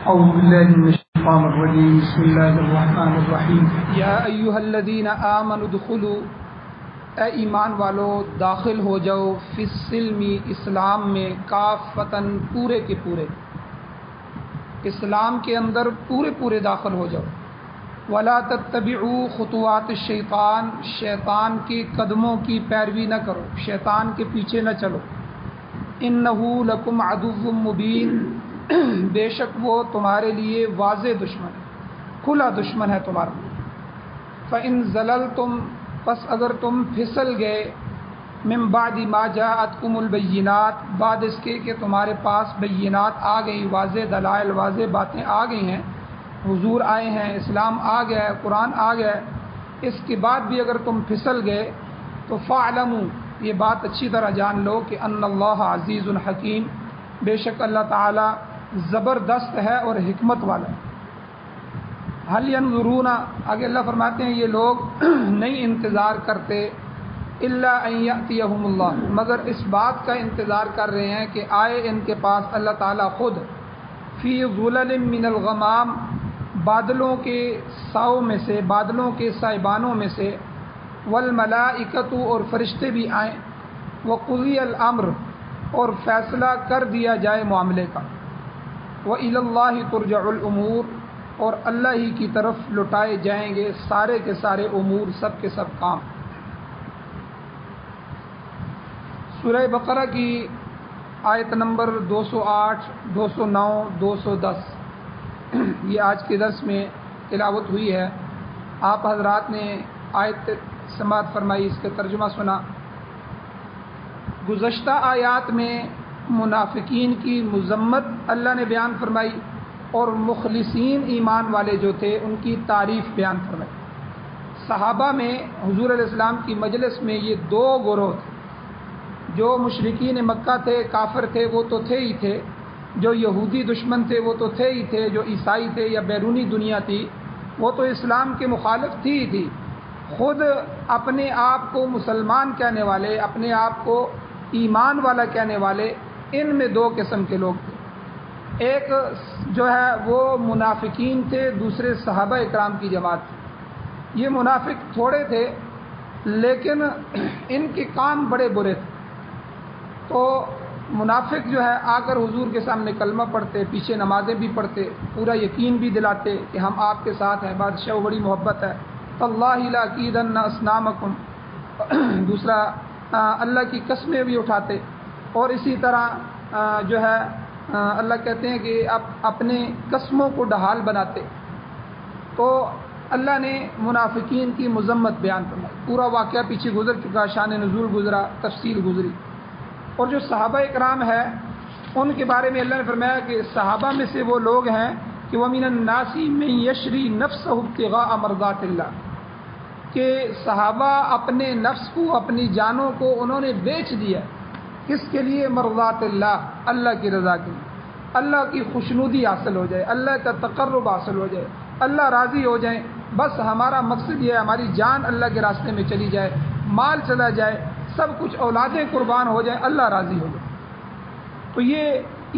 أعوذ بالله من الشيطان الرجيم بسم الله الرحمن الرحیم یا ایھا الذین آمنوا ادخلوا، اے ایمان والو داخل ہو جاؤ، فی السلم اسلام میں، کافتن پورے کے پورے، اسلام کے اندر پورے داخل ہو جاؤ، ولا تتبعوا خطوات الشیطان، شیطان کے قدموں کی پیروی نہ کرو، شیطان کے پیچھے نہ چلو، انہ لکم عدو مبین، بے شک وہ تمہارے لیے واضح دشمن ہے، کھلا دشمن ہے تمہارا۔ فَإِن زَلَلْتُمْ، پس اگر تم پھسل گئے، من بعد ما جاءتکم البینات، بعد اس کے کہ تمہارے پاس بینات آ گئی، واضح دلائل، واضح باتیں آ گئی ہیں، حضور آئے ہیں، اسلام آ گیا ہے، قرآن آ گیا ہے، اس کے بعد بھی اگر تم پھسل گئے تو فَاعْلَمُوا، یہ بات اچھی طرح جان لو کہ ان اللہ عزیز الحکیم، بے شک اللہ تعالی زبردست ہے اور حکمت والا ہے۔ هل ينظرون، آگے اللہ فرماتے ہیں یہ لوگ نہیں انتظار کرتے، الا ان یأتیہم اللہ، مگر اس بات کا انتظار کر رہے ہیں کہ آئے ان کے پاس اللہ تعالیٰ خود، فی ظلل من الغمام، بادلوں کے ساؤں میں سے، بادلوں کے سائبانوں میں سے، والملائکۃ، اور فرشتے بھی آئیں، وقضی الامر، اور فیصلہ کر دیا جائے معاملے کا، وإلی اللہ ترجع الامور، اور اللہ ہی کی طرف لٹائے جائیں گے سارے کے سارے امور، سب کے سب کام۔ سورہ بقرہ کی آیت نمبر 208، 209، 210 یہ آج کے درس میں تلاوت ہوئی ہے۔ آپ حضرات نے آیت سماعت فرمائی، اس کا ترجمہ سنا۔ گزشتہ آیات میں منافقین کی مذمت اللہ نے بیان فرمائی، اور مخلصین ایمان والے جو تھے ان کی تعریف بیان فرمائی۔ صحابہ میں حضور علیہ السلام کی مجلس میں یہ دو گروہ تھے، جو مشرکین مکہ تھے، کافر تھے، وہ تو تھے ہی تھے، جو یہودی دشمن تھے وہ تو تھے ہی تھے، جو عیسائی تھے یا بیرونی دنیا تھی وہ تو اسلام کے مخالف تھی ہی تھی، خود اپنے آپ کو مسلمان کہنے والے، اپنے آپ کو ایمان والا کہنے والے، ان میں دو قسم کے لوگ تھے۔ ایک جو ہے وہ منافقین تھے، دوسرے صحابہ اکرام کی جماعت تھی۔ یہ منافق تھوڑے تھے لیکن ان کے کام بڑے برے تھے، تو منافق جو ہے آ کر حضور کے سامنے کلمہ پڑھتے، پیچھے نمازیں بھی پڑھتے، پورا یقین بھی دلاتے کہ ہم آپ کے ساتھ ہیں، بادشاہ و بڑی محبت ہے، تاللہ لاکیدن اصنامکم، دوسرا اللہ کی قسمیں بھی اٹھاتے، اور اسی طرح جو ہے اللہ کہتے ہیں کہ آپ اپنے قسموں کو ڈھال بناتے۔ تو اللہ نے منافقین کی مذمت بیان فرمائی، پورا واقعہ پیچھے گزر چکا، شان نزول گزرا، تفصیل گزری۔ اور جو صحابہ اکرام ہے ان کے بارے میں اللہ نے فرمایا کہ صحابہ میں سے وہ لوگ ہیں کہ وَمِنَ النَّاسِ مَن يَشْرِي نَفْسَهُ ابْتِغَاءَ مَرْضَاتِ اللَّهِ، کہ صحابہ اپنے نفس کو، اپنی جانوں کو انہوں نے بیچ دیا، کس کے لیے؟ مرضات اللہ، اللہ کی رضا کے لیے، اللہ کی خوشنودی حاصل ہو جائے، اللہ کا تقرب حاصل ہو جائے، اللہ راضی ہو جائیں، بس ہمارا مقصد یہ ہے ہماری جان اللہ کے راستے میں چلی جائے، مال چلا جائے، سب کچھ اولادیں قربان ہو جائیں، اللہ راضی ہو جائے۔ تو یہ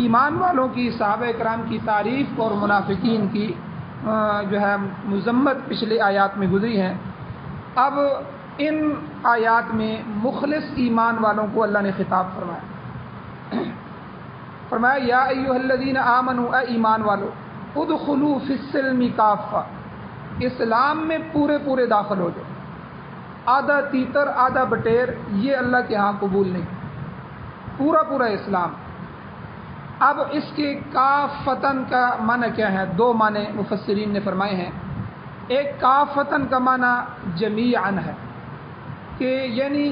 ایمان والوں کی، صحابہ اکرام کی تعریف اور منافقین کی جو ہے مذمت پچھلے آیات میں گزری ہے۔ اب ان آیات میں مخلص ایمان والوں کو اللہ نے خطاب فرمایا یا ایھا الذین آمنوا، اے ایمان والو، ادخلوا فی السلم کافہ، اسلام میں پورے داخل ہو جاؤ، آدھا تیتر آدھا بٹیر یہ اللہ کے ہاں قبول نہیں، پورا اسلام۔ اب اس کے کافتن کا معنی کیا ہے؟ دو معنی مفسرین نے فرمائے ہیں۔ ایک کافتن کا معنی جمیعاً ہے کہ یعنی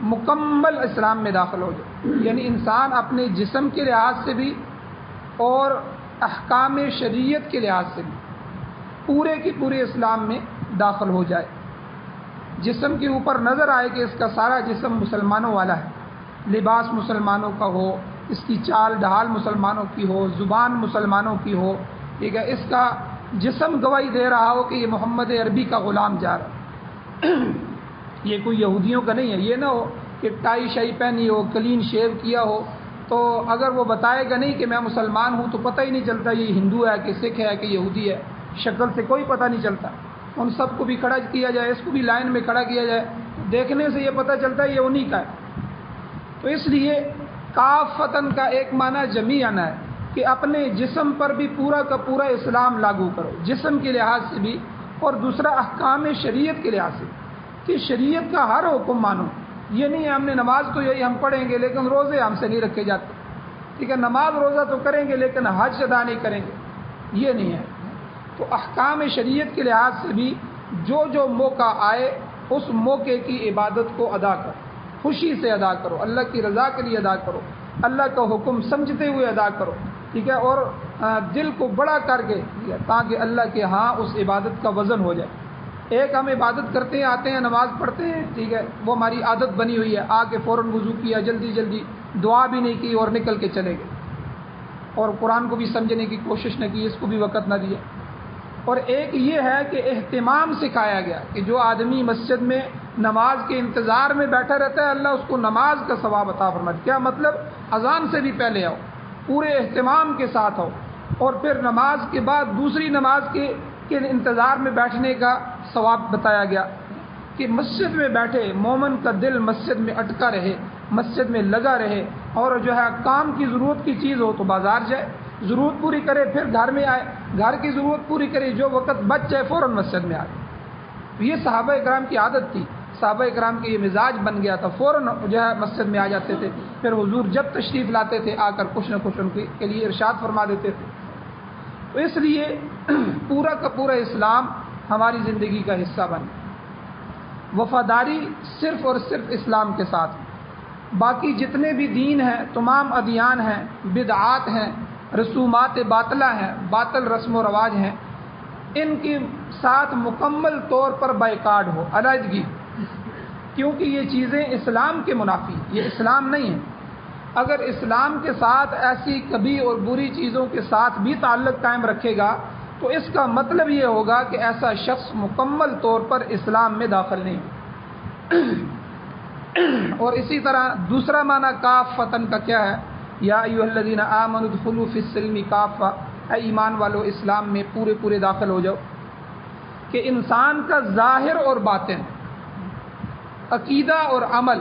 مکمل اسلام میں داخل ہو جائے، یعنی انسان اپنے جسم کے لحاظ سے بھی اور احکام شریعت کے لحاظ سے بھی پورے اسلام میں داخل ہو جائے، جسم کے اوپر نظر آئے کہ اس کا سارا جسم مسلمانوں والا ہے، لباس مسلمانوں کا ہو، اس کی چال ڈھال مسلمانوں کی ہو، زبان مسلمانوں کی ہو، ٹھیک ہے، اس کا جسم گواہی دے رہا ہو کہ یہ محمد عربی کا غلام جا رہا ہے، یہ کوئی یہودیوں کا نہیں ہے، یہ نہ ہو کہ ٹائی شائی پہنی ہو، کلین شیو کیا ہو، تو تو اگر وہ بتائے گا نہیں کہ میں مسلمان ہوں تو پتہ ہی نہیں چلتا یہ ہندو ہے کہ سکھ ہے کہ یہودی ہے، شکل سے کوئی پتہ نہیں چلتا۔ ان سب کو بھی کھڑا کیا جائے، اس کو بھی لائن میں کھڑا کیا جائے، دیکھنے سے یہ پتہ چلتا ہے یہ انہی کا ہے۔ تو اس لیے کافتن کا ایک معنی جمیعاً ہے کہ اپنے جسم پر بھی پورا کا پورا اسلام لاگو کرو، جسم کے لحاظ سے بھی، اور دوسرا احکام شریعت کے لحاظ سے کہ شریعت کا ہر حکم مانو۔ یہ نہیں ہے ہم نے نماز تو یہی ہم پڑھیں گے لیکن روزے ہم سے نہیں رکھے جاتے، ٹھیک ہے، نماز روزہ تو کریں گے لیکن حج ادا نہیں کریں گے، یہ نہیں ہے۔ تو احکام شریعت کے لحاظ سے بھی جو موقع آئے اس موقع کی عبادت کو ادا کرو، خوشی سے ادا کرو، اللہ کی رضا کے لیے ادا کرو، اللہ کا حکم سمجھتے ہوئے ادا کرو، ٹھیک ہے، اور دل کو بڑا کر کے، تاکہ اللہ کے ہاں اس عبادت کا وزن ہو جائے۔ ایک ہم عبادت کرتے ہیں، آتے ہیں نماز پڑھتے ہیں، ٹھیک ہے، وہ ہماری عادت بنی ہوئی ہے، آ کے فوراً وضو کیا، جلدی جلدی دعا بھی نہیں کی اور نکل کے چلے گئے، اور قرآن کو بھی سمجھنے کی کوشش نہ کی، اس کو بھی وقت نہ دیا۔ اور ایک یہ ہے کہ اہتمام سکھایا گیا کہ جو آدمی مسجد میں نماز کے انتظار میں بیٹھا رہتا ہے اللہ اس کو نماز کا ثواب عطا فرمائے۔ کیا مطلب؟ اذان سے بھی پہلے آؤ، پورے اہتمام کے ساتھ آؤ، اور پھر نماز کے بعد دوسری نماز کے انتظار میں بیٹھنے کا ثواب بتایا گیا کہ مسجد میں بیٹھے مومن کا دل مسجد میں اٹکا رہے، مسجد میں لگا رہے، اور جو ہے کام کی ضرورت کی چیز ہو تو بازار جائے، ضرورت پوری کرے، پھر گھر میں آئے، گھر کی ضرورت پوری کرے، جو وقت بچ جائے فوراً مسجد میں آئے۔ تو یہ صحابہ اکرام کی عادت تھی، صحابہ اکرام کے یہ مزاج بن گیا تھا، فوراً جو ہے مسجد میں آ جاتے تھے۔ پھر حضور جب تشریف لاتے تھے آ کر کچھ نہ کچھ ان کے لیے ارشاد فرما دیتے تھے۔ تو اس لیے پورا کا پورا اسلام ہماری زندگی کا حصہ بن گیا۔ وفاداری صرف اور صرف اسلام کے ساتھ، باقی جتنے بھی دین ہیں، تمام ادیان ہیں، بدعات ہیں، رسومات باطلہ ہیں، باطل رسم و رواج ہیں، ان کے ساتھ مکمل طور پر بائیکاٹ ہو، علیحدگی، کیونکہ یہ چیزیں اسلام کے منافی، یہ اسلام نہیں ہے۔ اگر اسلام کے ساتھ ایسی کبھی اور بری چیزوں کے ساتھ بھی تعلق قائم رکھے گا تو اس کا مطلب یہ ہوگا کہ ایسا شخص مکمل طور پر اسلام میں داخل نہیں۔ اور اسی طرح دوسرا معنی کافتن کا کیا ہے؟ یا ایھا الذین آمنوا ادخلوا فی السلم کافہ، اے ایمان والو اسلام میں پورے پورے داخل ہو جاؤ، کہ انسان کا ظاہر اور باطن، عقیدہ اور عمل،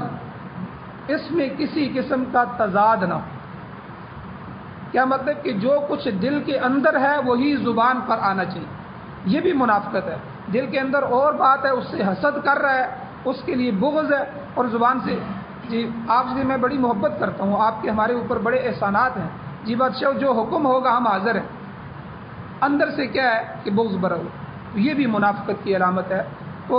اس میں کسی قسم کا تضاد نہ ہو۔ کیا مطلب؟ کہ جو کچھ دل کے اندر ہے وہی زبان پر آنا چاہیے۔ یہ بھی منافقت ہے، دل کے اندر اور بات ہے، اس سے حسد کر رہا ہے، اس کے لیے بغض ہے، اور زبان سے جی آپ سے میں بڑی محبت کرتا ہوں، آپ کے ہمارے اوپر بڑے احسانات ہیں، جی بادشاہ جو حکم ہوگا ہم حاضر ہیں، اندر سے کیا ہے کہ بغض بھرا ہوا۔ یہ بھی منافقت کی علامت ہے۔ تو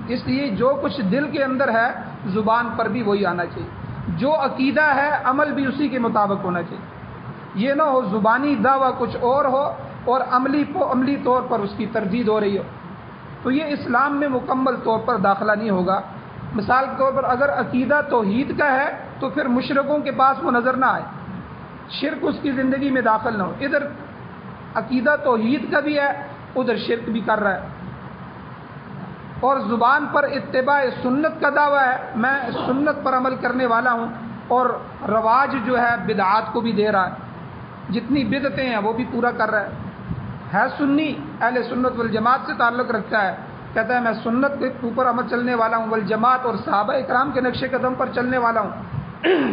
اس لیے جو کچھ دل کے اندر ہے زبان پر بھی وہی آنا چاہیے، جو عقیدہ ہے عمل بھی اسی کے مطابق ہونا چاہیے۔ یہ نہ ہو زبانی دعویٰ کچھ اور ہو اور عملی طور پر اس کی تردید ہو رہی ہو، تو یہ اسلام میں مکمل طور پر داخلہ نہیں ہوگا۔ مثال کے طور پر اگر عقیدہ توحید کا ہے تو پھر مشرکوں کے پاس وہ نظر نہ آئے، شرک اس کی زندگی میں داخل نہ ہو۔ ادھر عقیدہ توحید کا بھی ہے، ادھر شرک بھی کر رہا ہے، اور زبان پر اتباع سنت کا دعویٰ ہے، میں سنت پر عمل کرنے والا ہوں، اور رواج جو ہے بدعات کو بھی دے رہا ہے، جتنی بدعتیں ہیں وہ بھی پورا کر رہا ہے سنی، اہل سنت والجماعت سے تعلق رکھتا ہے، کہتا ہے میں سنت کے اوپر عمل چلنے والا ہوں، والجماعت اور صحابہ اکرام کے نقش قدم پر چلنے والا ہوں،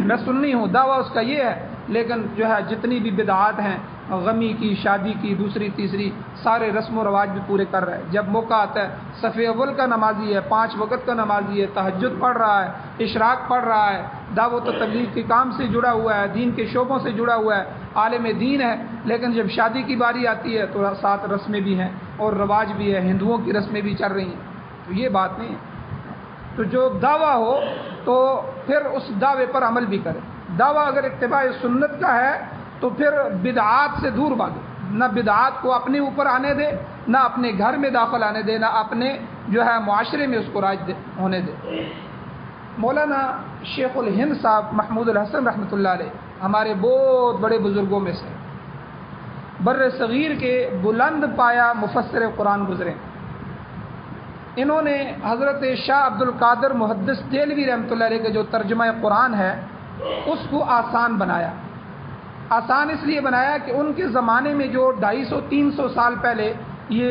میں سنی ہوں، دعویٰ اس کا یہ ہے، لیکن جو ہے جتنی بھی بدعات ہیں، غمی کی، شادی کی، دوسری تیسری، سارے رسم و رواج بھی پورے کر رہا ہے۔ جب موقع آتا ہے صف اول کا نمازی ہے، 5 وقت کا نمازی ہے، تہجد پڑھ رہا ہے، اشراق پڑھ رہا ہے، دعوت و تبلیغ کے کام سے جڑا ہوا ہے، دین کے شعبوں سے جڑا ہوا ہے، عالم دین ہے، لیکن جب شادی کی باری آتی ہے تو ساتھ رسمیں بھی ہیں اور رواج بھی ہے، ہندوؤں کی رسمیں بھی چل رہی ہیں، تو یہ بات نہیں ہے۔ تو جو دعویٰ ہو تو پھر اس دعوے پر عمل بھی کرے۔ دعویٰ اگر اتباع سنت کا ہے تو پھر بدعات سے دور بھاگے، نہ بدعات کو اپنے اوپر آنے دے، نہ اپنے گھر میں داخل آنے دے، نہ اپنے جو ہے معاشرے میں اس کو راج ہونے دے۔ مولانا شیخ الہند صاحب محمود الحسن رحمۃ اللہ علیہ ہمارے بہت بڑے بزرگوں میں سے، بر صغیر کے بلند پایا مفسر قرآن گزرے۔ انہوں نے حضرت شاہ عبد القادر محدث دہلوی رحمۃ اللہ علیہ کا جو ترجمہ قرآن ہے اس کو آسان بنایا. آسان اس لیے بنایا کہ ان کے زمانے میں جو 250-300 سال پہلے یہ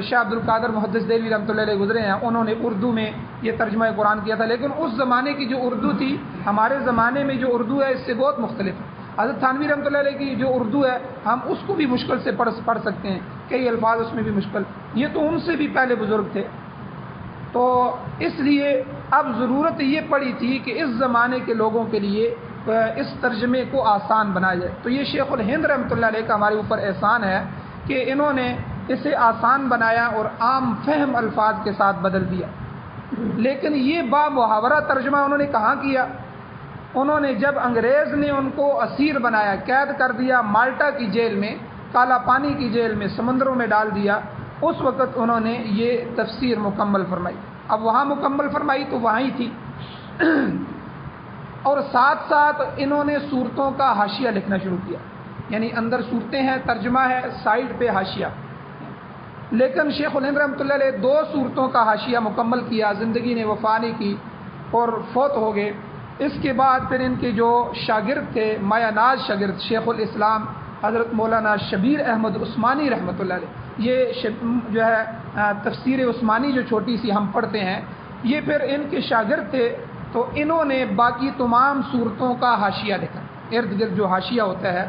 شاہ عبد القادر محدث دہلوی رحمۃ اللہ علیہ گزرے ہیں، انہوں نے اردو میں یہ ترجمہ قرآن کیا تھا، لیکن اس زمانے کی جو اردو تھی ہمارے زمانے میں جو اردو ہے اس سے بہت مختلف ہے. حضرت تھانوی رحمۃ اللہ علیہ کی جو اردو ہے ہم اس کو بھی مشکل سے پڑھ سکتے ہیں، کئی الفاظ اس میں بھی مشکل، یہ تو ان سے بھی پہلے بزرگ تھے. تو اس لیے اب ضرورت یہ پڑی تھی کہ اس زمانے کے لوگوں کے لیے اس ترجمے کو آسان بنایا جائے. تو یہ شیخ الہند رحمۃ اللہ علیہ کا ہمارے اوپر احسان ہے کہ انہوں نے اسے آسان بنایا اور عام فہم الفاظ کے ساتھ بدل دیا. لیکن یہ با محاورہ ترجمہ انہوں نے کہاں کیا؟ انہوں نے جب انگریز نے ان کو اسیر بنایا، قید کر دیا مالٹا کی جیل میں، کالا پانی کی جیل میں، سمندروں میں ڈال دیا، اس وقت انہوں نے یہ تفسیر مکمل فرمائی. اب وہاں مکمل فرمائی تو وہاں ہی تھی، اور ساتھ ساتھ انہوں نے صورتوں کا حاشیہ لکھنا شروع کیا. یعنی اندر صورتیں ہیں، ترجمہ ہے، سائڈ پہ حاشیہ. لیکن شیخ الہند رحمۃ اللہ علیہ 2 صورتوں کا حاشیہ مکمل کیا، زندگی نے وفا نہیں کی اور فوت ہو گئے. اس کے بعد پھر ان کے جو شاگرد تھے، مایہ ناز شاگرد، شیخ الاسلام حضرت مولانا شبیر احمد عثمانی رحمۃ اللہ علیہ، یہ جو ہے تفسیر عثمانی جو چھوٹی سی ہم پڑھتے ہیں، یہ پھر ان کے شاگرد تھے. تو انہوں نے باقی تمام صورتوں کا حاشیہ لکھا، ارد گرد جو حاشیہ ہوتا ہے.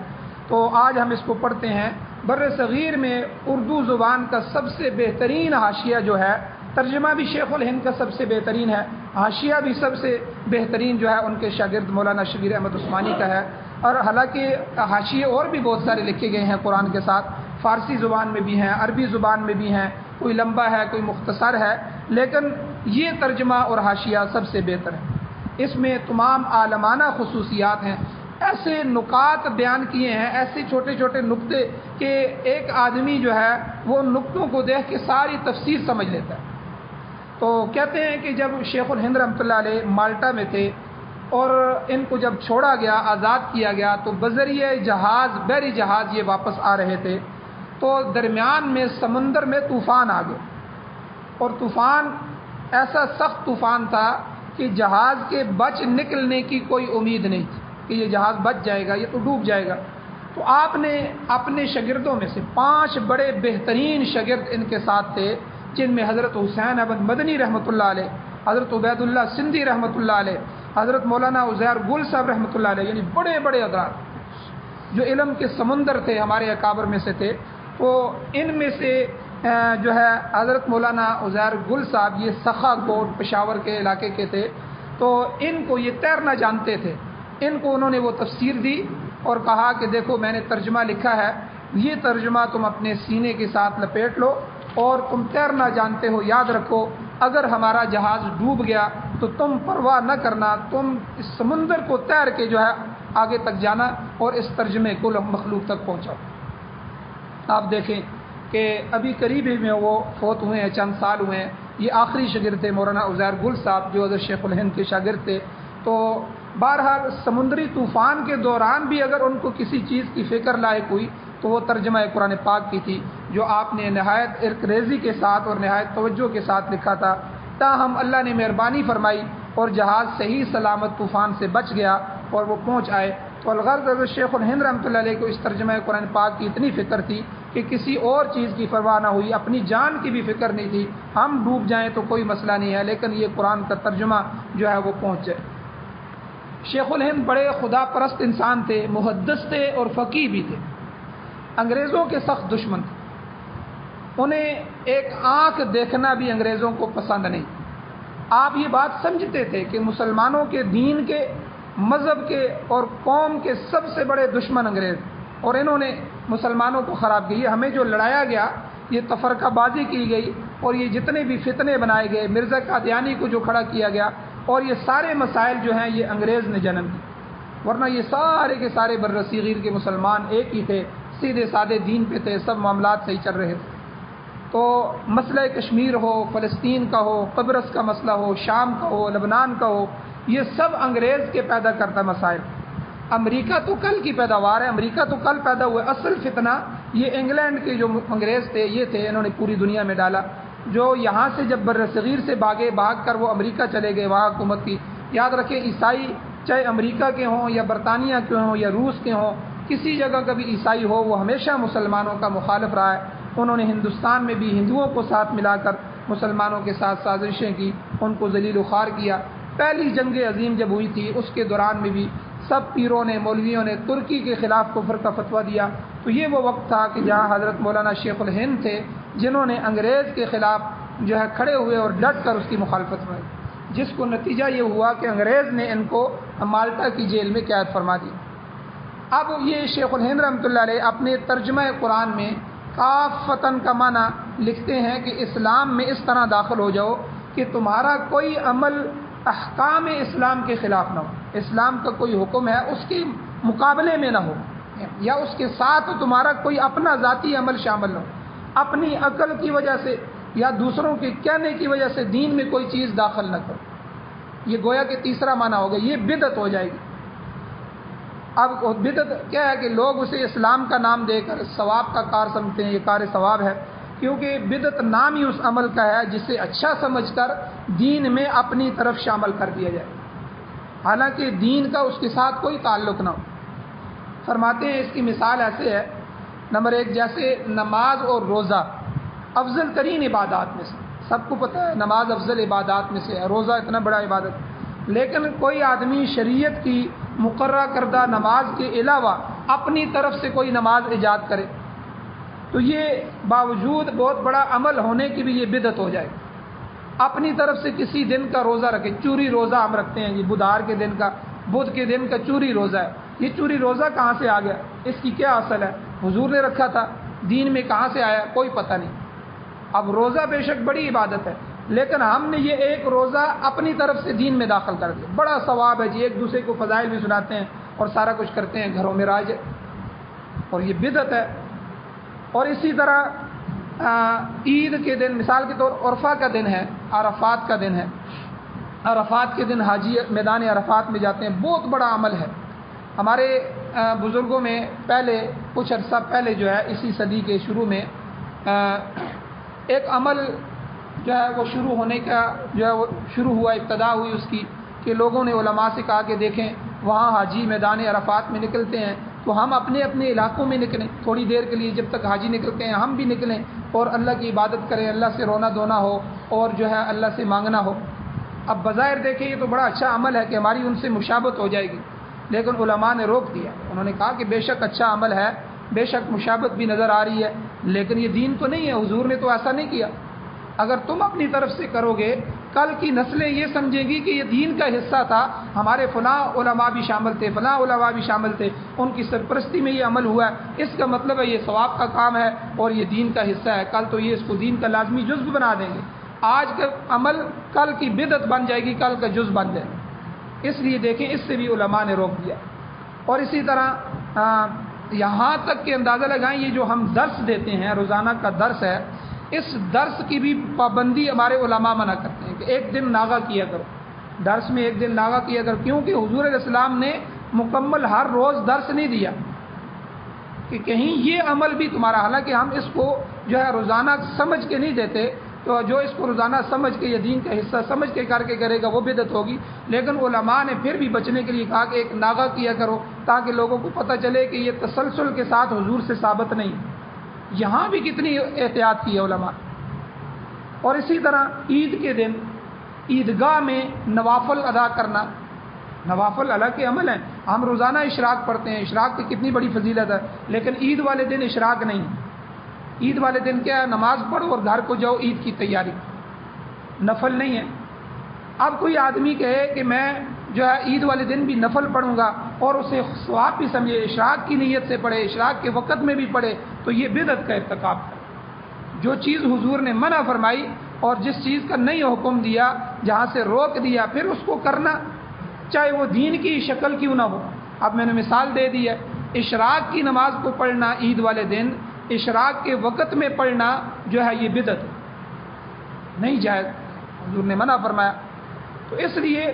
تو آج ہم اس کو پڑھتے ہیں. بر صغیر میں اردو زبان کا سب سے بہترین حاشیہ جو ہے، ترجمہ بھی شیخ الہند کا سب سے بہترین ہے، حاشیہ بھی سب سے بہترین جو ہے ان کے شاگرد مولانا شبیر احمد عثمانی کا ہے. اور حالانکہ حاشیے اور بھی بہت سارے لکھے گئے ہیں قرآن کے ساتھ، فارسی زبان میں بھی ہیں، عربی زبان میں بھی ہیں، کوئی لمبا ہے کوئی مختصر ہے، لیکن یہ ترجمہ اور حاشیہ سب سے بہتر ہے. اس میں تمام عالمانہ خصوصیات ہیں، ایسے نکات بیان کیے ہیں، ایسے چھوٹے چھوٹے نقطے کہ ایک آدمی جو ہے وہ نقطوں کو دیکھ کے ساری تفسیر سمجھ لیتا ہے. تو کہتے ہیں کہ جب شیخ الہند رحمۃ اللہ علیہ مالٹا میں تھے اور ان کو جب چھوڑا گیا، آزاد کیا گیا، تو بذریعہ جہاز، بحری جہاز یہ واپس آ رہے تھے. تو درمیان میں سمندر میں طوفان آ گئے، اور طوفان ایسا سخت طوفان تھا کہ جہاز کے بچ نکلنے کی کوئی امید نہیں تھی کہ یہ جہاز بچ جائے گا، یہ تو ڈوب جائے گا. تو آپ نے اپنے شاگردوں میں سے 5 بڑے بہترین شاگرد ان کے ساتھ تھے، جن میں حضرت حسین احمد مدنی رحمۃ اللہ علیہ، حضرت عبید اللہ سندھی رحمۃ اللہ علیہ، حضرت مولانا عزیر گل صاحب رحمۃ اللہ علیہ، یعنی بڑے بڑے حضرات جو علم کے سمندر تھے، ہمارے اکابر میں سے تھے. تو ان میں سے جو ہے حضرت مولانا عزیر گل صاحب یہ سخا کوٹ پشاور کے علاقے کے تھے. تو ان کو یہ تیرنا جانتے تھے. ان کو انہوں نے وہ تفسیر دی اور کہا کہ دیکھو میں نے ترجمہ لکھا ہے، یہ ترجمہ تم اپنے سینے کے ساتھ لپیٹ لو اور تم تیرنا جانتے ہو، یاد رکھو اگر ہمارا جہاز ڈوب گیا تو تم پرواہ نہ کرنا، تم اس سمندر کو تیر کے جو ہے آگے تک جانا اور اس ترجمے کو مخلوق تک پہنچاؤ. آپ دیکھیں کہ ابھی قریب ہی میں وہ فوت ہوئے ہیں، چند سال ہوئے ہیں. یہ آخری شاگرد تھے مولانا عزیر گل صاحب جو حضرت شیخ الہند کے شاگرد تھے. تو بہرحال سمندری طوفان کے دوران بھی اگر ان کو کسی چیز کی فکر لاحق ہوئی تو وہ ترجمہ قرآن پاک کی تھی، جو آپ نے نہایت ارکریزی کے ساتھ اور نہایت توجہ کے ساتھ لکھا تھا. تاہم اللہ نے مہربانی فرمائی اور جہاز صحیح سلامت طوفان سے بچ گیا اور وہ پہنچ آئے. تو الغرض حضرت شیخ الہند رحمۃ اللہ علیہ کو اس ترجمہ قرآن پاک کی اتنی فکر تھی کہ کسی اور چیز کی پرواہ نہ ہوئی، اپنی جان کی بھی فکر نہیں تھی. ہم ڈوب جائیں تو کوئی مسئلہ نہیں ہے، لیکن یہ قرآن کا ترجمہ جو ہے وہ پہنچ جائے. شیخ الہند بڑے خدا پرست انسان تھے، محدث تھے اور فقیہ بھی تھے. انگریزوں کے سخت دشمن تھے. انہیں ایک آنکھ دیکھنا بھی انگریزوں کو پسند نہیں. آپ یہ بات سمجھتے تھے کہ مسلمانوں کے دین کے، مذہب کے اور قوم کے سب سے بڑے دشمن انگریز، اور انہوں نے مسلمانوں کو خراب کیا. ہمیں جو لڑایا گیا، یہ تفرقہ بازی کی گئی اور یہ جتنے بھی فتنے بنائے گئے، مرزا قادیانی کو جو کھڑا کیا گیا، اور یہ سارے مسائل جو ہیں یہ انگریز نے جنم دی. ورنہ یہ سارے کے سارے برصغیر کے مسلمان ایک ہی تھے، سیدھے سادے دین پہ تھے، سب معاملات صحیح چل رہے تھے. تو مسئلہ کشمیر ہو، فلسطین کا ہو، قبرص کا مسئلہ ہو، شام کا ہو، لبنان کا ہو، یہ سب انگریز کے پیدا کرتا مسائل. امریکہ تو کل کی پیداوار ہے، امریکہ تو کل پیدا ہوا. اصل فتنہ یہ انگلینڈ کے جو انگریز تھے یہ تھے، انہوں نے پوری دنیا میں ڈالا. جو یہاں سے جب برصغیر سے بھاگ کر وہ امریکہ چلے گئے، وہاں حکومت کی. یاد رکھیں عیسائی چاہے امریکہ کے ہوں یا برطانیہ کے ہوں یا روس کے ہوں، کسی جگہ کا بھی عیسائی ہو، وہ ہمیشہ مسلمانوں کا مخالف رہا ہے۔ انہوں نے ہندوستان میں بھی ہندوؤں کو ساتھ ملا کر مسلمانوں کے ساتھ سازشیں کی، ان کو ذلیل و خوار کیا۔ پہلی جنگ عظیم جب ہوئی تھی اس کے دوران میں بھی سب پیروں نے، مولویوں نے ترکی کے خلاف کفر کا فتویٰ دیا۔ تو یہ وہ وقت تھا کہ جہاں حضرت مولانا شیخ الہند تھے، جنہوں نے انگریز کے خلاف کھڑے ہوئے اور ڈٹ کر اس کی مخالفت میں، جس کو نتیجہ یہ ہوا کہ انگریز نے ان کو مالٹا کی جیل میں قید فرما دی۔ اب یہ شیخ الہند رحمۃ اللہ علیہ اپنے ترجمہ قرآن میں کافتن کا معنی لکھتے ہیں کہ اسلام میں اس طرح داخل ہو جاؤ کہ تمہارا کوئی عمل احکام اسلام کے خلاف نہ ہو، اسلام کا کوئی حکم ہے اس کے مقابلے میں نہ ہو، یا اس کے ساتھ تمہارا کوئی اپنا ذاتی عمل شامل نہ ہو، اپنی عقل کی وجہ سے یا دوسروں کے کہنے کی وجہ سے دین میں کوئی چیز داخل نہ کرو۔ یہ گویا کہ تیسرا معنی ہوگا، یہ بدعت ہو جائے گی۔ اب بدعت کیا ہے کہ لوگ اسے اسلام کا نام دے کر ثواب کا کار سمجھتے ہیں، یہ کار ثواب ہے، کیونکہ بدعت نام ہی اس عمل کا ہے جسے اچھا سمجھ کر دین میں اپنی طرف شامل کر دیا جائے، حالانکہ دین کا اس کے ساتھ کوئی تعلق نہ ہو۔ فرماتے ہیں اس کی مثال ایسے ہے، نمبر 1 جیسے نماز اور روزہ افضل ترین عبادات میں سے، سب کو پتہ ہے نماز افضل عبادات میں سے ہے، روزہ اتنا بڑا عبادت، لیکن کوئی آدمی شریعت کی مقررہ کردہ نماز کے علاوہ اپنی طرف سے کوئی نماز ایجاد کرے تو یہ باوجود بہت بڑا عمل ہونے کی بھی یہ بدعت ہو جائے۔ اپنی طرف سے کسی دن کا روزہ رکھے، چوری روزہ ہم رکھتے ہیں، یہ بدھوار کے دن کا، بدھ کے دن کا چوری روزہ ہے۔ یہ چوری روزہ کہاں سے آ گیا؟ اس کی کیا اصل ہے؟ حضور نے رکھا تھا، دین میں کہاں سے آیا؟ کوئی پتہ نہیں۔ اب روزہ بے شک بڑی عبادت ہے، لیکن ہم نے یہ ایک روزہ اپنی طرف سے دین میں داخل کر دیا، بڑا ثواب ہے جی، ایک دوسرے کو فضائل بھی سناتے ہیں اور سارا کچھ کرتے ہیں، گھروں میں راج ہے، اور یہ بدعت ہے۔ اور اسی طرح عید کے دن مثال کے طور عرفہ کا دن ہے، عرفات کا دن ہے، عرفات کے دن حاجی میدان عرفات میں جاتے ہیں، بہت بڑا عمل ہے۔ ہمارے بزرگوں میں پہلے کچھ عرصہ پہلے جو ہے اسی صدی کے شروع میں ایک عمل جو ہے وہ شروع ہونے کا جو ہے وہ شروع ہوا، ابتدا ہوئی اس کی، کہ لوگوں نے علماء سے کہا کہ دیکھیں وہاں حاجی میدان عرفات میں نکلتے ہیں تو ہم اپنے اپنے علاقوں میں نکلیں، تھوڑی دیر کے لیے جب تک حاجی نکلتے ہیں ہم بھی نکلیں اور اللہ کی عبادت کریں، اللہ سے رونا دھونا ہو اور جو ہے اللہ سے مانگنا ہو۔ اب بظاہر دیکھیں یہ تو بڑا اچھا عمل ہے کہ ہماری ان سے مشابہت ہو جائے گی، لیکن علماء نے روک دیا، انہوں نے کہا کہ بے شک اچھا عمل ہے، بے شک مشابہت بھی نظر آ رہی ہے، لیکن یہ دین تو نہیں ہے، حضور نے تو ایسا نہیں کیا۔ اگر تم اپنی طرف سے کرو گے کل کی نسلیں یہ سمجھیں گی کہ یہ دین کا حصہ تھا، ہمارے فلاں علماء بھی شامل تھے، فلاں علماء بھی شامل تھے، ان کی سرپرستی میں یہ عمل ہوا ہے، اس کا مطلب ہے یہ ثواب کا کام ہے اور یہ دین کا حصہ ہے، کل تو یہ اس کو دین کا لازمی جزو بنا دیں گے، آج کا عمل کل کی بدعت بن جائے گی، کل کا جز بن جائے گا۔ اس لیے دیکھیں اس سے بھی علماء نے روک دیا۔ اور اسی طرح یہاں تک کہ اندازہ لگائیں یہ جو ہم درس دیتے ہیں، روزانہ کا درس ہے، اس درس کی بھی پابندی ہمارے علماء منع کرتے ہیں کہ ایک دن ناغہ کیا کرو، درس میں ایک دن ناغہ کیا کرو، کیونکہ حضور علیہ السلام نے مکمل ہر روز درس نہیں دیا کہ کہیں یہ عمل بھی تمہارا، حالانکہ ہم اس کو جو ہے روزانہ سمجھ کے نہیں دیتے، تو جو اس کو روزانہ سمجھ کے یہ دین کا حصہ سمجھ کے کر کے کرے گا وہ بدعت ہوگی، لیکن علماء نے پھر بھی بچنے کے لیے کہا کہ ایک ناغہ کیا کرو تاکہ لوگوں کو پتہ چلے کہ یہ تسلسل کے ساتھ حضور سے ثابت نہیں۔ یہاں بھی کتنی احتیاط کی ہے علماء۔ اور اسی طرح عید کے دن عیدگاہ میں نوافل ادا کرنا، نوافل الگ کے عمل ہیں، ہم روزانہ اشراق پڑھتے ہیں، اشراق کی کتنی بڑی فضیلت ہے، لیکن عید والے دن اشراق نہیں، عید والے دن کیا ہے، نماز پڑھو اور گھر کو جاؤ عید کی تیاری، نفل نہیں ہے۔ اب کوئی آدمی کہے کہ میں جو ہے عید والے دن بھی نفل پڑھوں گا اور اسے ثواب بھی سمجھے، اشراق کی نیت سے پڑھے، اشراق کے وقت میں بھی پڑھے، تو یہ بدعت کا ارتکاب ہے۔ جو چیز حضور نے منع فرمائی اور جس چیز کا نہیں حکم دیا، جہاں سے روک دیا، پھر اس کو کرنا چاہے وہ دین کی شکل کیوں نہ ہو۔ اب میں نے مثال دے دی ہے، اشراق کی نماز کو پڑھنا عید والے دن، اشراق کے وقت میں پڑھنا جو ہے یہ بدعت نہیں جائز، حضور نے منع فرمایا۔ تو اس لیے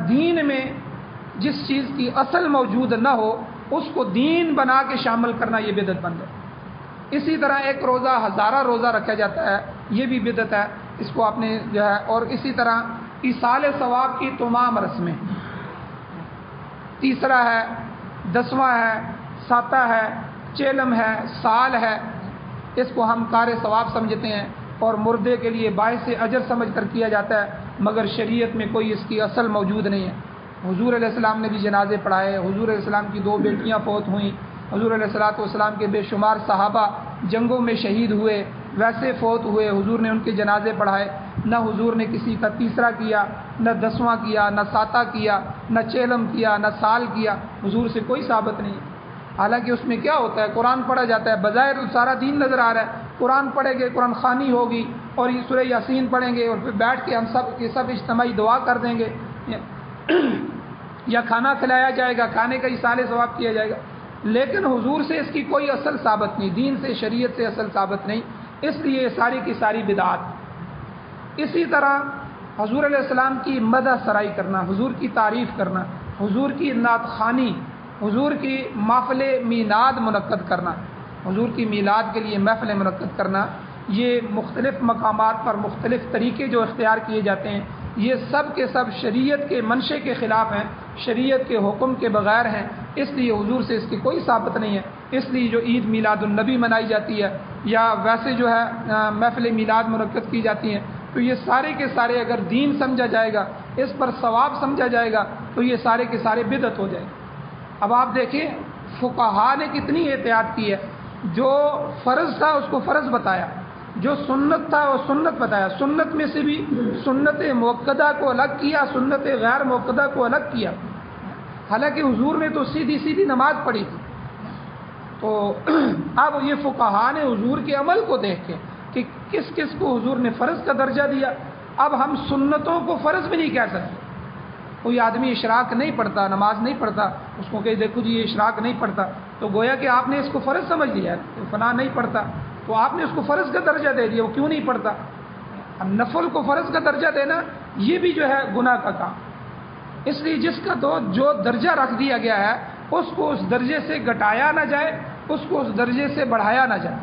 دین میں جس چیز کی اصل موجود نہ ہو اس کو دین بنا کے شامل کرنا یہ بدعت بن جائے۔ اسی طرح ایک روزہ ہزارہ روزہ رکھا جاتا ہے، یہ بھی بدعت ہے، اس کو آپ نے جو ہے، اور اسی طرح ایصال ثواب کی تمام رسمیں، تیسرا ہے، 10واں ہے، ساتہ ہے، چیلم ہے، سال ہے، اس کو ہم کار ثواب سمجھتے ہیں اور مردے کے لیے باعث اجر سمجھ کر کیا جاتا ہے، مگر شریعت میں کوئی اس کی اصل موجود نہیں ہے۔ حضور علیہ السلام نے بھی جنازے پڑھائے، حضور علیہ السلام کی 2 بیٹیاں فوت ہوئیں، حضور علیہ السلام کے بے شمار صحابہ جنگوں میں شہید ہوئے، ویسے فوت ہوئے، حضور نے ان کے جنازے پڑھائے۔ نہ حضور نے کسی کا تیسرا کیا، نہ 10واں کیا، نہ ساتہ کیا، نہ چیلم کیا، نہ سال کیا، حضور سے کوئی ثابت نہیں۔ حالانکہ اس میں کیا ہوتا ہے، قرآن پڑھا جاتا ہے، بظاہر سارا دین نظر آ رہا ہے، قرآن پڑھیں گے، قرآن خوانی ہوگی اور یہ سورہ یاسین پڑھیں گے اور پھر بیٹھ کے ہم سب کے سب اجتماعی دعا کر دیں گے، یا کھانا کھلایا جائے گا، کھانے کا ایصال ثواب کیا جائے گا، لیکن حضور سے اس کی کوئی اصل ثابت نہیں، دین سے شریعت سے اصل ثابت نہیں، اس لیے ساری کی ساری بدعات۔ اسی طرح حضور علیہ السلام کی مدح سرائی کرنا، حضور کی تعریف کرنا، حضور کی نعت خوانی، حضور کی محفل میلاد منعقد کرنا، حضور کی میلاد کے لیے محفل منعقد کرنا، یہ مختلف مقامات پر مختلف طریقے جو اختیار کیے جاتے ہیں، یہ سب کے سب شریعت کے منشے کے خلاف ہیں، شریعت کے حکم کے بغیر ہیں، اس لیے حضور سے اس کی کوئی ثابت نہیں ہے۔ اس لیے جو عید میلاد النبی منائی جاتی ہے یا ویسے جو ہے محفل میلاد منعقد کی جاتی ہیں، تو یہ سارے کے سارے اگر دین سمجھا جائے گا، اس پر ثواب سمجھا جائے گا، تو یہ سارے کے سارے بدعت ہو جائیں گے۔ اب آپ دیکھیں فقہا نے کتنی احتیاط کی ہے، جو فرض تھا اس کو فرض بتایا، جو سنت تھا وہ سنت بتایا، سنت میں سے بھی سنت موقدہ کو الگ کیا، سنت غیر موقدہ کو الگ کیا۔ حالانکہ حضور نے تو سیدھی سیدھی نماز پڑھی تھی، تو اب یہ فقہا نے حضور کے عمل کو دیکھ کے کہ کس کس کو حضور نے فرض کا درجہ دیا، اب ہم سنتوں کو فرض بھی نہیں کہہ سکتے۔ کوئی آدمی اشراق نہیں پڑھتا، نماز نہیں پڑھتا، اس کو کہ دیکھو جی یہ اشراق نہیں پڑھتا، تو گویا کہ آپ نے اس کو فرض سمجھ لیا ہے، فلاں نہیں پڑھتا تو آپ نے اس کو فرض کا درجہ دے دیا، وہ کیوں نہیں پڑھتا۔ اب نفل کو فرض کا درجہ دینا یہ بھی جو ہے گناہ کا کام، اس لیے جس کا تو جو درجہ رکھ دیا گیا ہے اس کو اس درجے سے گھٹایا نہ جائے، اس کو اس درجے سے بڑھایا نہ جائے۔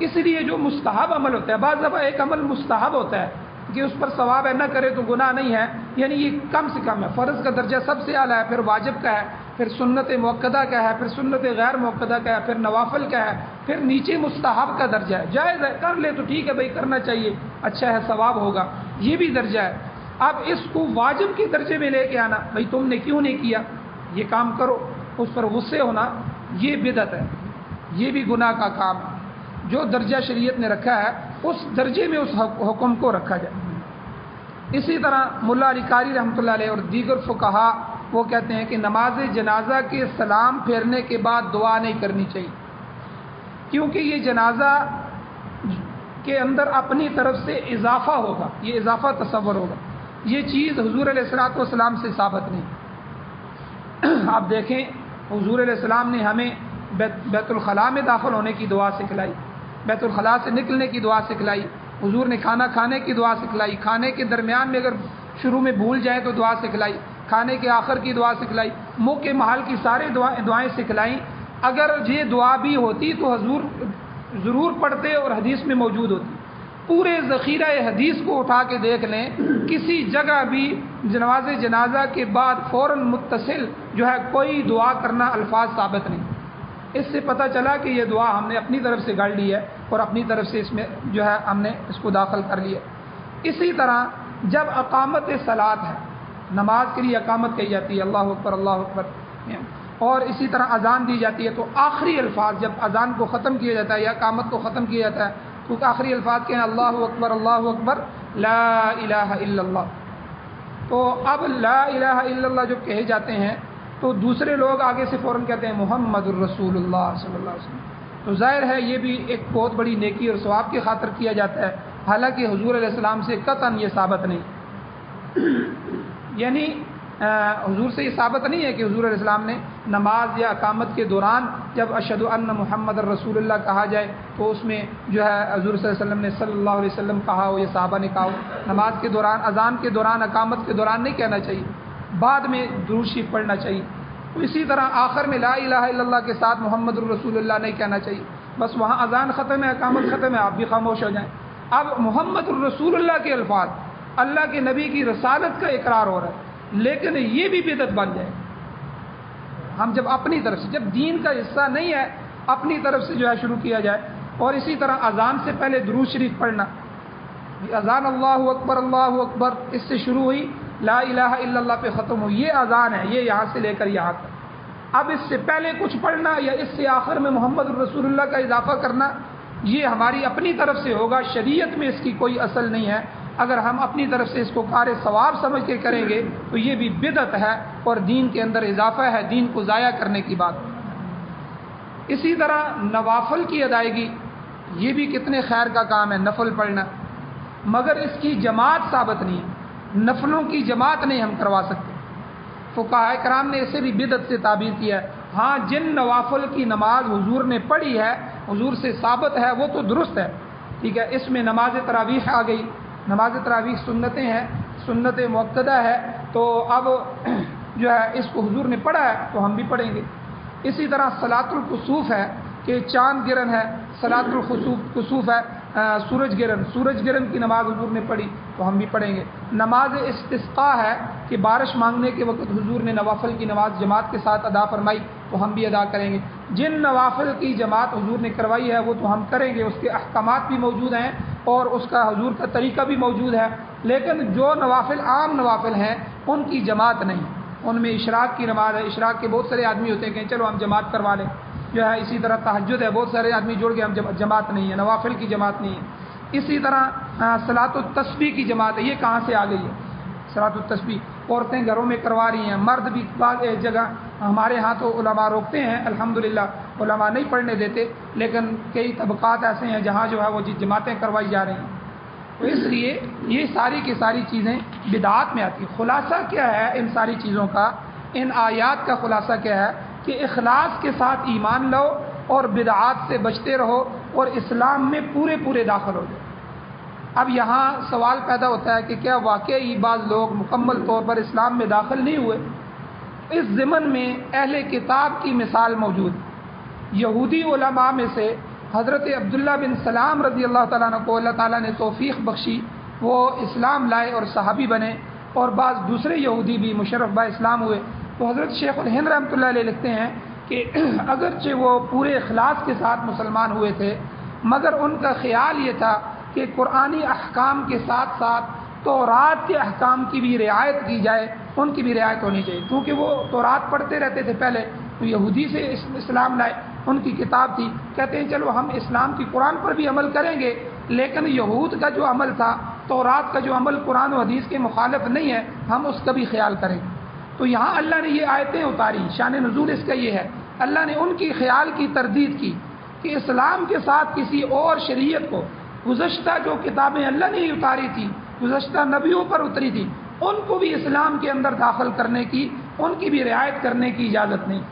اس لیے جو مستحب عمل ہوتا ہے، بعض دفعہ ایک عمل مستحب ہوتا ہے کہ اس پر ثواب ہے، نہ کرے تو گناہ نہیں ہے، یعنی یہ کم سے کم ہے، فرض کا درجہ سب سے اعلیٰ ہے، پھر واجب کا ہے، پھر سنت موقدہ کا ہے، پھر سنت غیر موقدہ کا ہے، پھر نوافل کا ہے، پھر نیچے مستحب کا درجہ ہے، جائز ہے کر لے تو ٹھیک ہے بھائی، کرنا چاہیے، اچھا ہے، ثواب ہوگا، یہ بھی درجہ ہے۔ اب اس کو واجب کے درجے میں لے کے آنا، بھائی تم نے کیوں نہیں کیا، یہ کام کرو، اس پر غصے ہونا، یہ بدعت ہے، یہ بھی گناہ کا کام ہے۔ جو درجہ شریعت نے رکھا ہے اس درجے میں اس حکم کو رکھا جائے۔ اسی طرح ملا علی قاری رحمۃ اللہ علیہ اور دیگر فقہا وہ کہتے ہیں کہ نماز جنازہ کے سلام پھیرنے کے بعد دعا نہیں کرنی چاہیے، کیونکہ یہ جنازہ کے اندر اپنی طرف سے اضافہ ہوگا، یہ اضافہ تصور ہوگا، یہ چیز حضور علیہ الصلوۃ والسلام سے ثابت نہیں۔ آپ دیکھیں حضور علیہ السلام نے ہمیں بیت الخلاء میں داخل ہونے کی دعا سکھلائی، بیت الخلاء سے نکلنے کی دعا سکھلائی، حضور نے کھانا کھانے کی دعا سکھلائی، کھانے کے درمیان میں اگر شروع میں بھول جائے تو دعا سکھلائی، کھانے کے آخر کی دعا سکھلائی، منہ کے محل کی سارے دعائیں سکھلائیں۔ اگر یہ دعا بھی ہوتی تو حضور ضرور پڑھتے اور حدیث میں موجود ہوتی۔ پورے ذخیرہ حدیث کو اٹھا کے دیکھ لیں، کسی جگہ بھی نماز جنازہ کے بعد فوراً متصل جو ہے کوئی دعا کرنا الفاظ ثابت نہیں۔ اس سے پتہ چلا کہ یہ دعا ہم نے اپنی طرف سے گڑھ لی ہے اور اپنی طرف سے اس میں جو ہے ہم نے اس کو داخل کر لیا۔ اسی طرح جب اقامت صلاۃ ہے، نماز کے لیے اقامت کہی جاتی ہے، اللہ اکبر اللہ اکبر، اور اسی طرح اذان دی جاتی ہے، تو آخری الفاظ جب اذان کو ختم کیا جاتا ہے یا اقامت کو ختم کیا جاتا ہے تو آخری الفاظ کہیں اللہ اکبر لا الہ الا اللہ۔ تو اب لا الہ الا اللہ جب کہے جاتے ہیں تو دوسرے لوگ آگے سے فوراً کہتے ہیں محمد الرسول اللہ صلی اللہ علیہ وسلم، تو ظاہر ہے یہ بھی ایک بہت بڑی نیکی اور ثواب کی خاطر کیا جاتا ہے، حالانکہ حضور علیہ السلام سے قطعاً یہ ثابت نہیں، یعنی حضور سے یہ ثابت نہیں ہے کہ حضور علیہ السلام نے نماز یا اقامت کے دوران جب اشہد ان محمد الرسول اللہ کہا جائے تو اس میں جو ہے حضور صلی اللہ علیہ وسلم نے صلی اللہ علیہ وسلم کہا ہو یا صحابہ نے کہا ہو۔ نماز کے دوران، اذان کے دوران، اقامت کے دوران نہیں کہنا چاہیے، بعد میں درود شریف پڑھنا چاہیے۔ تو اسی طرح آخر میں لا الہ الا اللہ کے ساتھ محمد الرسول اللہ نہیں کہنا چاہیے، بس وہاں اذان ختم ہے، اقامت ختم ہے، آپ بھی خاموش ہو جائیں۔ اب محمد الرسول اللہ کے الفاظ اللہ کے نبی کی رسالت کا اقرار ہو رہا ہے، لیکن یہ بھی بدعت بن جائے، ہم جب اپنی طرف سے، جب دین کا حصہ نہیں ہے اپنی طرف سے جو ہے شروع کیا جائے. اور اسی طرح اذان سے پہلے درود شریف پڑھنا. اذان اللہ اکبر اس سے شروع ہوئی، لا الہ الا اللہ پہ ختم ہوئی، یہ اذان ہے، یہ یہاں سے لے کر یہاں تک. اب اس سے پہلے کچھ پڑھنا یا اس سے آخر میں محمد رسول اللہ کا اضافہ کرنا، یہ ہماری اپنی طرف سے ہوگا. شریعت میں اس کی کوئی اصل نہیں ہے. اگر ہم اپنی طرف سے اس کو کار ثواب سمجھ کے کریں گے تو یہ بھی بدعت ہے اور دین کے اندر اضافہ ہے، دین کو ضائع کرنے کی بات. اسی طرح نوافل کی ادائیگی، یہ بھی کتنے خیر کا کام ہے، نفل پڑھنا، مگر اس کی جماعت ثابت نہیں ہے. نفلوں کی جماعت نہیں ہم کروا سکتے. فقہاء کرام نے اسے بھی بدعت سے تعبیر کیا ہے. ہاں جن نوافل کی نماز حضور نے پڑھی ہے، حضور سے ثابت ہے، وہ تو درست ہے، ٹھیک ہے. اس میں نماز تراویح آ گئی. نماز تراویح سنتیں ہیں، سنت مؤکدہ ہے، تو اب جو ہے اس کو حضور نے پڑھا ہے تو ہم بھی پڑھیں گے. اسی طرح صلاۃ الکسوف ہے کہ چاند گرہن ہے، صلاۃ الکسوف ہے سورج گرہن کی نماز حضور نے پڑھی تو ہم بھی پڑھیں گے. نماز استسقاء ہے کہ بارش مانگنے کے وقت حضور نے نوافل کی نماز جماعت کے ساتھ ادا فرمائی تو ہم بھی ادا کریں گے. جن نوافل کی جماعت حضور نے کروائی ہے وہ تو ہم کریں گے، اس کے احکامات بھی موجود ہیں اور اس کا حضور کا طریقہ بھی موجود ہے. لیکن جو نوافل عام نوافل ہیں ان کی جماعت نہیں. ان میں اشراق کی نماز ہے، اشراق کے بہت سارے آدمی ہوتے ہیں کہ چلو ہم جماعت کروا لیں، جو ہے اسی طرح تہجد ہے، بہت سارے آدمی جوڑ کے ہم جماعت نہیں ہے، نوافل کی جماعت نہیں ہے. اسی طرح صلاۃ التسبیح کی جماعت ہے، یہ کہاں سے آ گئی ہے؟ صلاۃ التسبیح عورتیں گھروں میں کروا رہی ہیں، مرد بھی بعض جگہ ہمارے ہاں تو علماء روکتے ہیں، الحمدللہ علماء نہیں پڑھنے دیتے، لیکن کئی طبقات ایسے ہیں جہاں جو ہے وہ جماعتیں کروائی جا رہی ہیں. تو اس لیے یہ ساری کی ساری چیزیں بدعات میں آتی ہیں. خلاصہ کیا ہے ان ساری چیزوں کا، ان آیات کا خلاصہ کیا ہے کہ اخلاص کے ساتھ ایمان لو اور بدعات سے بچتے رہو اور اسلام میں پورے داخل ہو جاؤ. اب یہاں سوال پیدا ہوتا ہے کہ کیا واقعی بعض لوگ مکمل طور پر اسلام میں داخل نہیں ہوئے؟ اس ضمن میں اہل کتاب کی مثال موجود. یہودی علماء میں سے حضرت عبداللہ بن سلام رضی اللہ تعالیٰ عنہ کو اللہ تعالیٰ نے توفیق بخشی، وہ اسلام لائے اور صحابی بنے، اور بعض دوسرے یہودی بھی مشرف با اسلام ہوئے. تو حضرت شیخ الہند رحمۃ اللہ علیہ لکھتے ہیں کہ اگرچہ وہ پورے اخلاص کے ساتھ مسلمان ہوئے تھے، مگر ان کا خیال یہ تھا کہ قرآنی احکام کے ساتھ ساتھ تورات کے احکام کی بھی رعایت کی جائے، ان کی بھی رعایت ہونی چاہیے. کیونکہ وہ تورات پڑھتے رہتے تھے پہلے، تو یہودی سے اسلام لائے، ان کی کتاب تھی. کہتے ہیں چلو ہم اسلام کی قرآن پر بھی عمل کریں گے، لیکن یہود کا جو عمل تھا، تورات کا جو عمل قرآن و حدیث کے مخالف نہیں ہے، ہم اس کا بھی خیال کریں گے. تو یہاں اللہ نے یہ آیتیں اتاری، شان نزول اس کا یہ ہے. اللہ نے ان کی خیال کی تردید کی کہ اسلام کے ساتھ کسی اور شریعت کو، گزشتہ جو کتابیں اللہ نے اتاری تھی، گزشتہ نبیوں پر اتری تھی، ان کو بھی اسلام کے اندر داخل کرنے کی، ان کی بھی رعایت کرنے کی اجازت نہیں.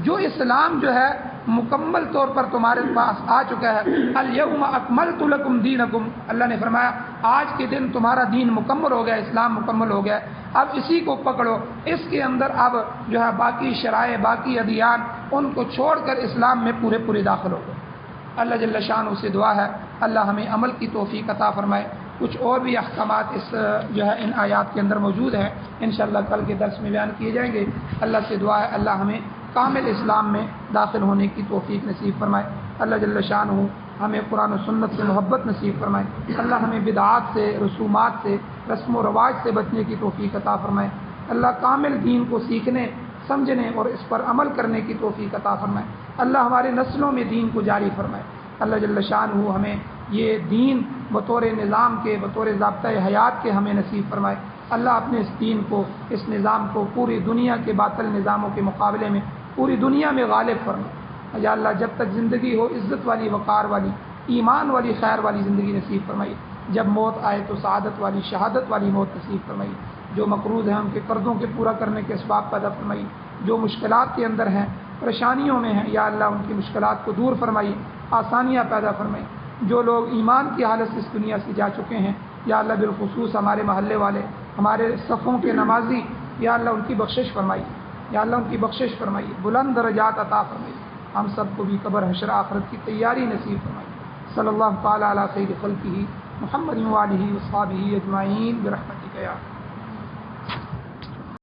جو اسلام جو ہے مکمل طور پر تمہارے پاس آ چکا ہے، الیوم اکملت لکم دینکم، اللہ نے فرمایا آج کے دن تمہارا دین مکمل ہو گیا، اسلام مکمل ہو گیا، اب اسی کو پکڑو. اس کے اندر اب جو ہے باقی شرائع، باقی ادیان، ان کو چھوڑ کر اسلام میں پورے داخل ہو گئے. اللہ جل شانہ سے دعا ہے اللہ ہمیں عمل کی توفیق عطا فرمائے. کچھ اور بھی احکامات اس جو ہے ان آیات کے اندر موجود ہیں، انشاءاللہ کل کے درس میں بیان کیے جائیں گے. اللہ سے دعا ہے اللہ ہمیں کامل اسلام میں داخل ہونے کی توفیق نصیب فرمائے. اللہ جل شانہ ہمیں قرآن و سنت سے محبت نصیب فرمائے. اللہ ہمیں بدعات سے، رسومات سے، رسم و رواج سے بچنے کی توفیق عطا فرمائے. اللہ کامل دین کو سیکھنے، سمجھنے اور اس پر عمل کرنے کی توفیق عطا فرمائے. اللہ ہمارے نسلوں میں دین کو جاری فرمائے. اللہ جل شانہ ہمیں یہ دین بطور نظام کے، بطور ضابطۂ حیات کے ہمیں نصیب فرمائے. اللہ اپنے اس دین کو، اس نظام کو پوری دنیا کے باطل نظاموں کے مقابلے میں پوری دنیا میں غالب فرمائے. یا اللہ جب تک زندگی ہو عزت والی، وقار والی، ایمان والی، خیر والی زندگی نصیب فرمائی. جب موت آئے تو سعادت والی، شہادت والی موت نصیب فرمائی. جو مقروض ہیں ان کے قرضوں کے پورا کرنے کے اسباب پیدا فرمائی. جو مشکلات کے اندر ہیں، پریشانیوں میں ہیں، یا اللہ ان کی مشکلات کو دور فرمائی، آسانیاں پیدا فرمائی. جو لوگ ایمان کی حالت سے اس دنیا سے جا چکے ہیں، یا اللہ بالخصوص ہمارے محلے والے، ہمارے صفوں کے نمازی، یا اللہ ان کی بخشش فرمائی. یا اللہ ان کی بخشش فرمائی، بلند درجات عطا فرمائی. ہم سب کو بھی قبر حشر آخرت کی تیاری نصیب فرمائی. صلی اللہ تعالی علی خیر خلقہ محمد و آلہ و صحبہ اجمعین برحمتک یا